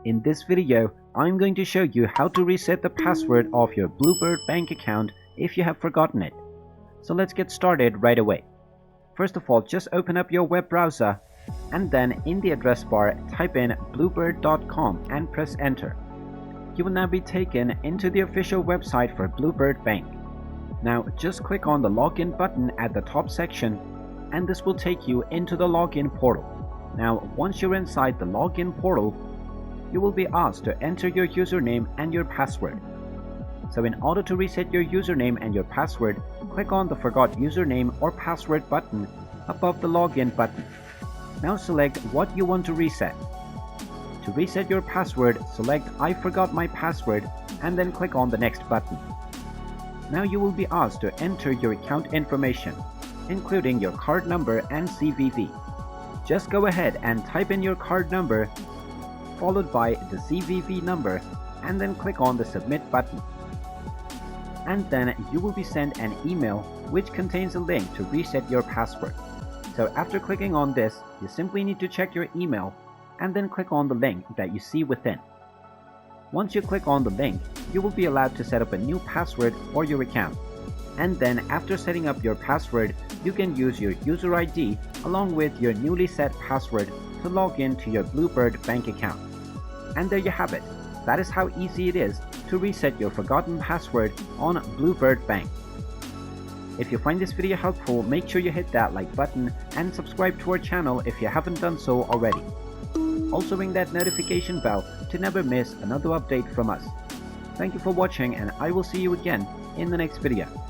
In this video, I'm going to show you how to reset the password of your Bluebird Bank account if you have forgotten it. So let's get started right away. First of all, just open up your web browser and then in the address bar type in bluebird.com and press enter. You will now be taken into the official website for Bluebird Bank. Now just click on the login button at the top section and this will take you into the login portal. Now once you're inside the login portal, you will be asked to enter your username and your password. So in order to reset your username and your password, click on the Forgot Username or Password button above the Login button. Now select what you want to reset. To reset your password, select I forgot my password and then click on the next button. Now you will be asked to enter your account information, including your card number and CVV. Just go ahead and type in your card number followed by the CVV number and then click on the submit button. And then you will be sent an email which contains a link to reset your password. So after clicking on this, you simply need to check your email and then click on the link that you see within. Once you click on the link, you will be allowed to set up a new password for your account. And then after setting up your password, you can use your user ID along with your newly set password to log in to your Bluebird Bank account. And there you have it. That is how easy it is to reset your forgotten password on Bluebird Bank. If you find this video helpful, make sure you hit that like button and subscribe to our channel if you haven't done so already. Also ring that notification bell to never miss another update from us. Thank you for watching and I will see you again in the next video.